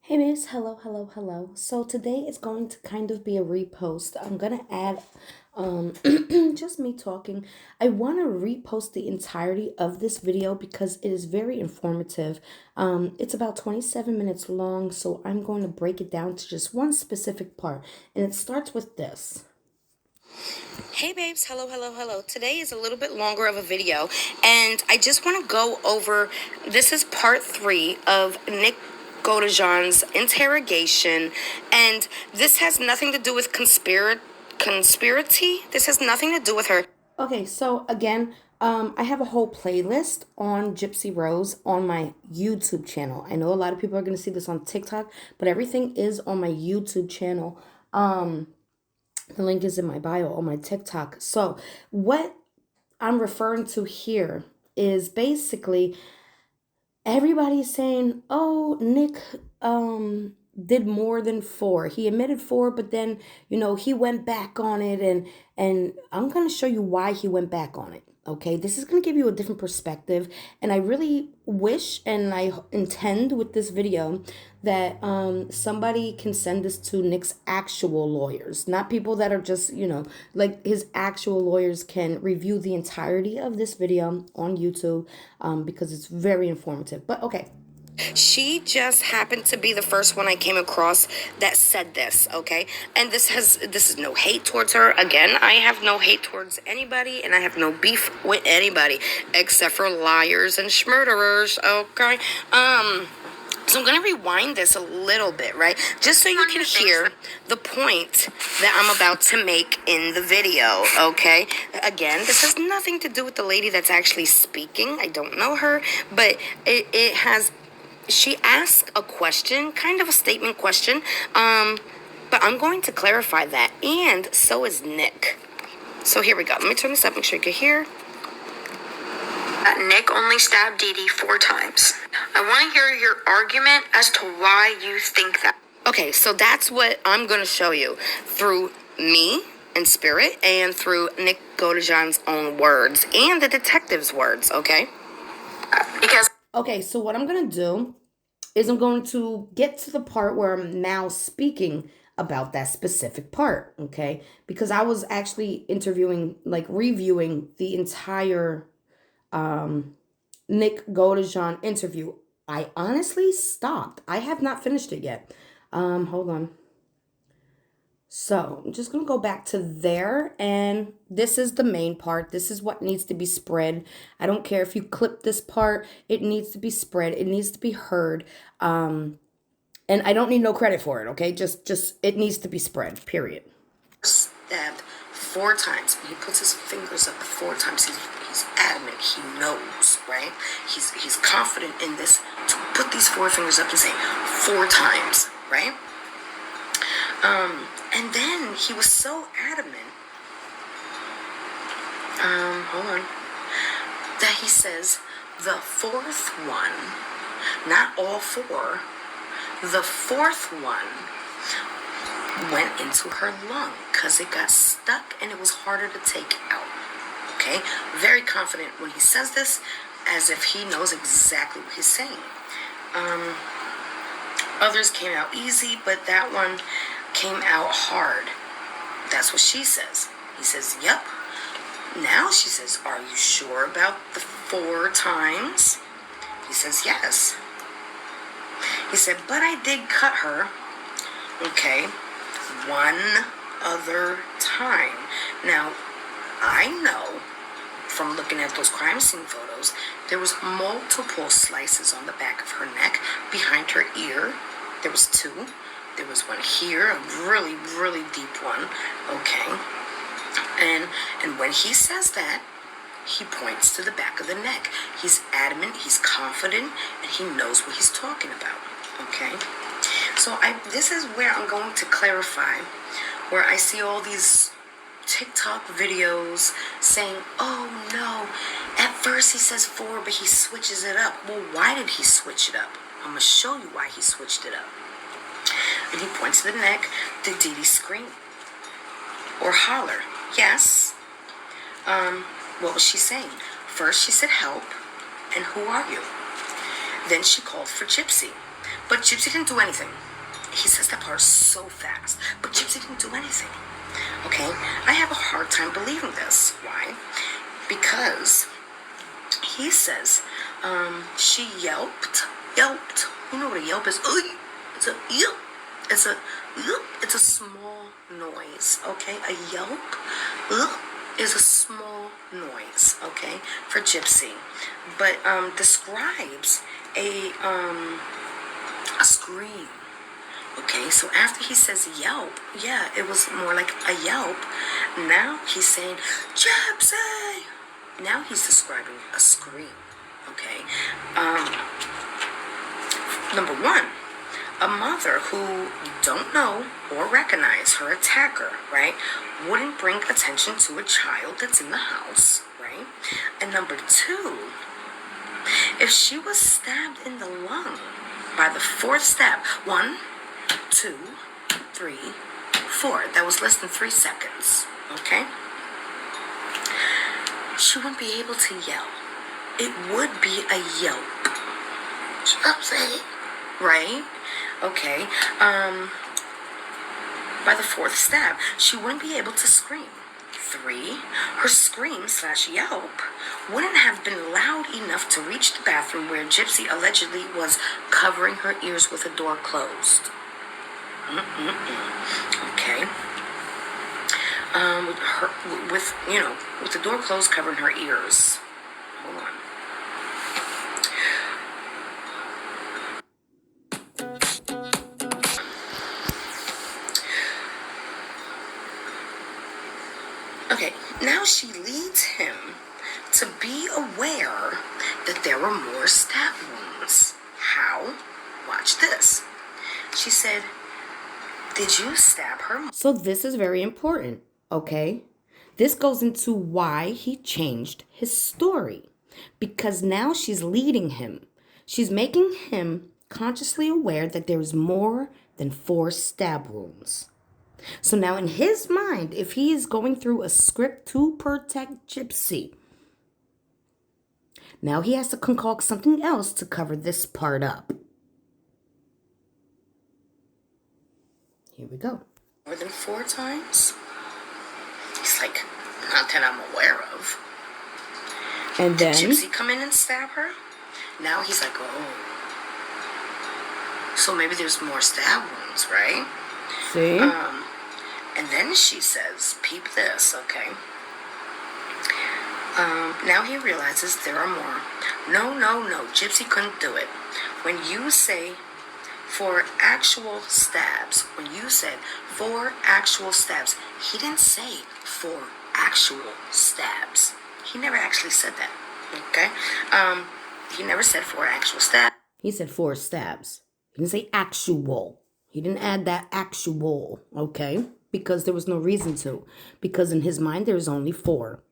Hey babes, hello, hello, hello. So today is going to kind of be a repost. I'm gonna add just me talking. I want to repost the entirety of this video because it is very informative. It's about 27 minutes long, so I'm going to break it down to just one specific part. And it starts with this. Hey babes, hello, hello, hello. Today is a little bit longer of a video, and I just want to go over, this is part 3 of Nick Godejohn's interrogation, and this has nothing to do with conspiracy. This has nothing to do with her. Okay, so again, I have a whole playlist on Gypsy Rose on my YouTube channel. I know a lot of people are going to see this on TikTok, but everything is on my YouTube channel. The link is in my bio on my TikTok. So what I'm referring to here is basically everybody's saying, oh, Nick did more than 4. He admitted 4, but then, he went back on it, and I'm going to show you why he went back on it. Okay, this is going to give you a different perspective, and I really wish and I intend with this video that somebody can send this to Nick's actual lawyers, not people that are just, like his actual lawyers can review the entirety of this video on YouTube because it's very informative. But okay. She just happened to be the first one I came across that said this, okay? And this is no hate towards her. Again, I have no hate towards anybody, and I have no beef with anybody except for liars and schmurderers, okay? So I'm going to rewind this a little bit, right? Just so you can hear the point that I'm about to make in the video, okay? Again, this has nothing to do with the lady that's actually speaking. I don't know her, but it has... She asked a question, kind of a statement question, but I'm going to clarify that, and so is Nick. So here we go. Let me turn this up, make sure you can hear. Nick only stabbed Dee Dee 4 times. I want to hear your argument as to why you think that. Okay, so that's what I'm going to show you through me and spirit and through Nick Godejohn's own words and the detective's words, okay? Because... Okay, so what I'm going to do is I'm going to get to the part where I'm now speaking about that specific part, okay? Because I was actually reviewing the entire Nick Godejohn interview. I honestly stopped. I have not finished it yet. Hold on. So I'm just going to go back to there, and this is the main part. This is what needs to be spread. I don't care if you clip this part. It needs to be spread. It needs to be heard. And I don't need no credit for it, okay? Just it needs to be spread, period. Stabbed 4 times. He puts his fingers up 4 times. He's adamant. He knows, right? He's confident in this to put these 4 fingers up and say 4 times, right? And then he was so adamant, hold on, that he says the 4th one, not all 4, the 4th one went into her lung because it got stuck and it was harder to take out, okay? Very confident when he says this, as if he knows exactly what he's saying. Others came out easy, but that one came out hard. That's what she says. He says, yep. Now she says, are you sure about the 4 times? He says, yes. He said, but I did cut her, okay, 1 other time. Now, I know from looking at those crime scene photos, there was multiple slices on the back of her neck, behind her ear. There was 2. There was one here, a really, really deep one, okay? And when he says that, he points to the back of the neck. He's adamant, he's confident, and he knows what he's talking about, okay? So this is where I'm going to clarify, where I see all these TikTok videos saying, oh no, at first he says 4, but he switches it up. Well, why did he switch it up? I'm going to show you why he switched it up. And he points to the neck. Did Dee Dee scream or holler? Yes. What was she saying? First she said help, and who are you? Then she called for Gypsy. But Gypsy didn't do anything. He says that part so fast. But Gypsy didn't do anything. Okay? I have a hard time believing this. Why? Because he says she yelped. Yelped. You know what a yelp is? It's a yelp. It's a yelp. It's a small noise. Okay? A yelp is a small noise. Okay? For Gypsy. But describes a scream. Okay, so after he says yelp, yeah, it was more like a yelp. Now he's saying, Gypsy! Now he's describing a scream. Okay. Number one, a mother who don't know or recognize her attacker, right, wouldn't bring attention to a child that's in the house, right? And number two, if she was stabbed in the lung by the fourth stab, 1, 2, 3, 4. That was less than 3 seconds. Okay? She wouldn't be able to yell. It would be a yelp. Gypsy. Right? Okay. By the fourth stab, she wouldn't be able to scream. 3. Her scream/yelp wouldn't have been loud enough to reach the bathroom where Gypsy allegedly was covering her ears with the door closed. Okay. With the door closed, covering her ears. Hold on. Okay, now she leads him to be aware that there were more stab wounds. How? Watch this. She said, did you stab her? So this is very important, okay? This goes into why he changed his story. Because now she's leading him. She's making him consciously aware that there's more than 4 stab wounds. So now in his mind, if he is going through a script to protect Gypsy, now he has to concoct something else to cover this part up. Here we go. More than 4 times? He's like, not that I'm aware of. And then did Gypsy come in and stab her? Now he's like, oh. So maybe there's more stab wounds, right? See? And then she says, peep this, okay? Now he realizes there are more. No, Gypsy couldn't do it. When you say 4 actual stabs, when you said 4 actual stabs, he didn't say 4 actual stabs. He never actually said that, okay? He never said 4 actual stabs. He said 4 stabs. He didn't say actual. He didn't add that actual, okay? Because there was no reason to. Because in his mind, there's only 4.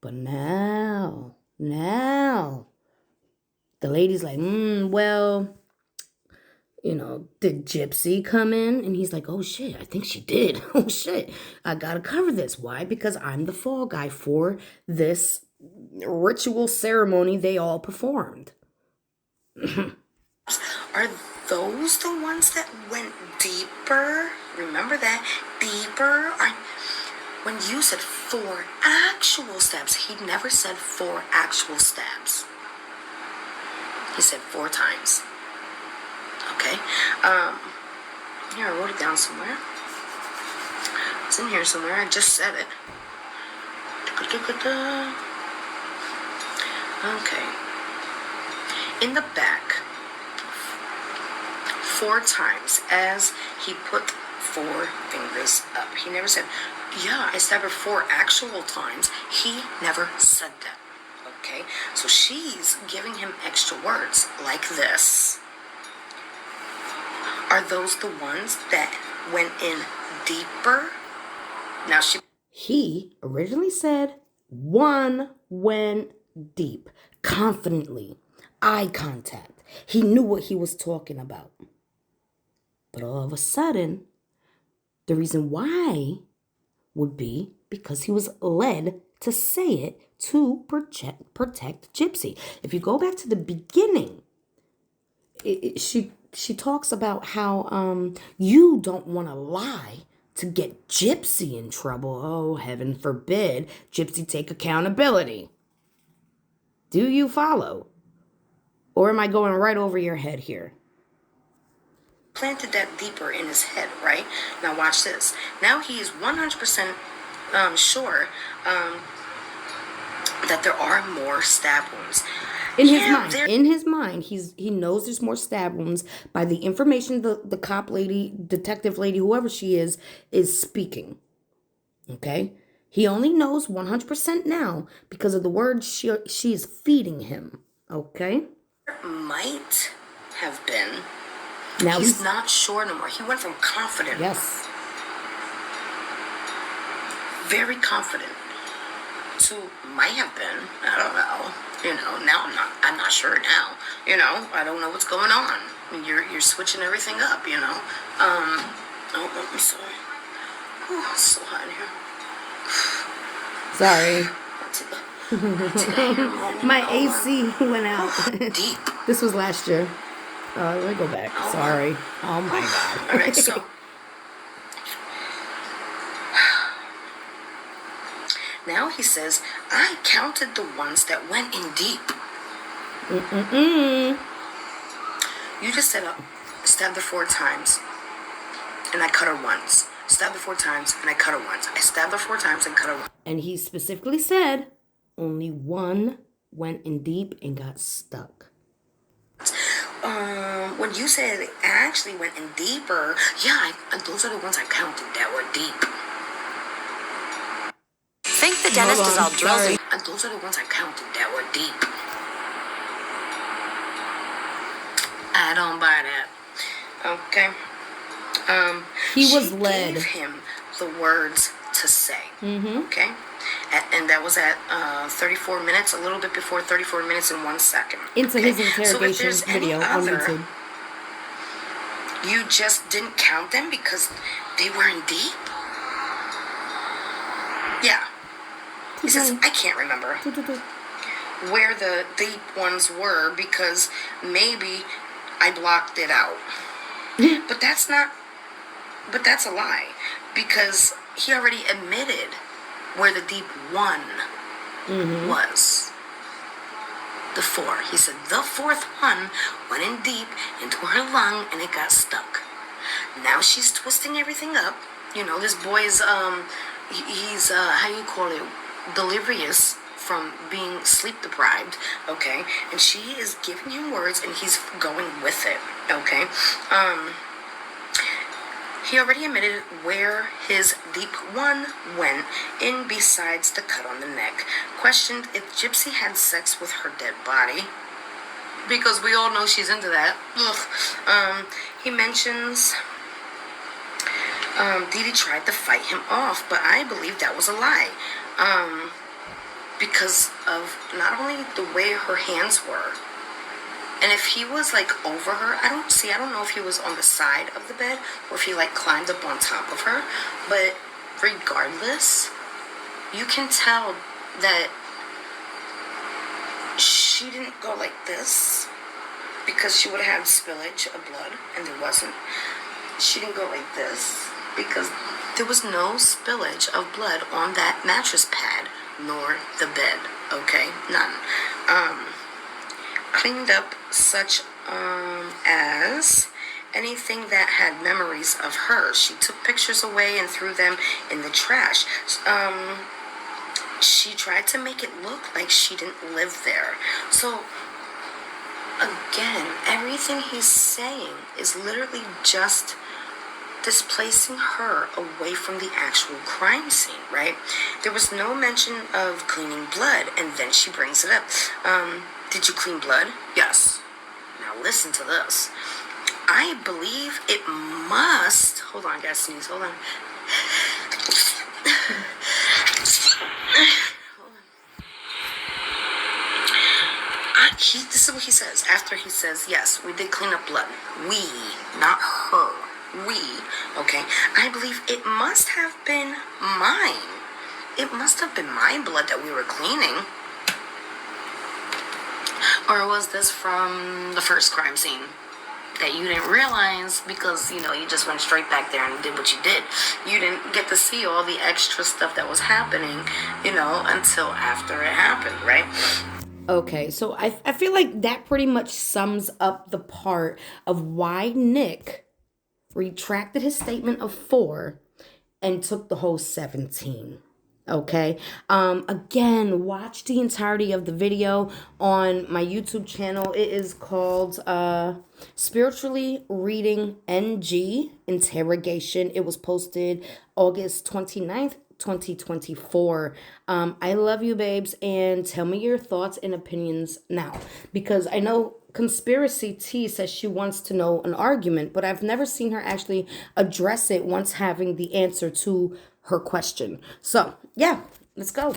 But now, the lady's like, well, did Gypsy come in? And he's like, oh shit, I think she did. Oh shit, I gotta cover this. Why? Because I'm the fall guy for this ritual ceremony they all performed. Are those the ones that went deeper? Remember that? Deeper? When you said 4 actual stabs, he never said 4 actual stabs. He said 4 times. Okay? Here, I wrote it down somewhere. It's in here somewhere. I just said it. Okay. In the back, 4 times as he put 4 fingers up. He never said, yeah, I stabbed her 4 actual times. He never said that. Okay? So she's giving him extra words like this. Are those the ones that went in deeper? Now he originally said 1 went deep, confidently, eye contact. He knew what he was talking about. But all of a sudden, the reason why would be because he was led to say it to protect Gypsy. If you go back to the beginning, she talks about how you don't want to lie to get Gypsy in trouble. Oh, heaven forbid Gypsy take accountability. Do you follow? Or am I going right over your head here? Planted that deeper in his head, right? Now watch this. Now he is 100% sure that there are more stab wounds. In his mind, he knows there's more stab wounds by the information the cop lady, detective lady, whoever she is speaking. Okay? He only knows 100% now because of the words she is feeding him. Okay? Might have been. Now he's not sure anymore. He went from confident. Yes. Very confident to might have been. I don't know. Now I'm not sure now. I don't know what's going on. I mean, you're switching everything up, oh, I'm sorry. Oh, it's so hot in here. Sorry. My AC went out. Deep. This was last year. Let me go back. Sorry. Oh my God. All right, so now he says, I counted the ones that went in deep. You just said, stabbed her 4 times, and I cut her once. Stabbed her 4 times, and I cut her once. I stabbed her 4 times and cut her once. And he specifically said, only one went in deep and got stuck. When you said it actually went in deeper, yeah, those are the ones I counted that were deep. Think the dentist is all drills. Those are the ones I counted that were deep. I don't buy that. Okay. He was led. Gave him the words to say. Okay. And that was at 34 minutes, a little bit before 34 minutes and 1 second. Into his interrogation video on YouTube. You just didn't count them because they were in deep? Yeah. He says, I can't remember where the deep ones were because maybe I blocked it out. But that's a lie because he already admitted where the deep one was. The 4. He said the 4th one went in deep into her lung and it got stuck. Now she's twisting everything up. This boy is he's how you call it, delirious from being sleep deprived, okay? And she is giving him words and he's going with it, okay? He already admitted where his deep one went in besides the cut on the neck. Questioned if Gypsy had sex with her dead body, because we all know she's into that. He mentions Dee Dee tried to fight him off, but I believe that was a lie. Because of not only the way her hands were, and if he was like over her, I don't know if he was on the side of the bed or if he like climbed up on top of her, but regardless, you can tell that she didn't go like this because she would have had spillage of blood, and there wasn't. She didn't go like this because there was no spillage of blood on that mattress pad nor the bed, okay? None. Cleaned up such as anything that had memories of her. She took pictures away and threw them in the trash. She tried to make it look like she didn't live there. So, again, everything he's saying is literally just displacing her away from the actual crime scene, right? There was no mention of cleaning blood, and then she brings it up. Did you clean blood? Yes. Now listen to this. I believe it must... Hold on, I gotta sneeze. Hold on. This is what he says. After he says, yes, we did clean up blood. We, not her. We, okay? I believe it must have been mine. It must have been my blood that we were cleaning. Or was this from the first crime scene? that you didn't realize because, you know, you just went straight back there and did what you did. You didn't get to see all the extra stuff that was happening, you know, until after it happened, right? Okay, so I feel like that pretty much sums up the part of why Nick retracted his statement of 4 and took the whole 17. Okay. Again, watch the entirety of the video on my YouTube channel. It is called Spiritually Reading NG Interrogation. It was posted August 29th, 2024. I love you, babes, and tell me your thoughts and opinions now, because I know Conspiracy T says she wants to know an argument, but I've never seen her actually address it once having the answer to her question. So, yeah, let's go.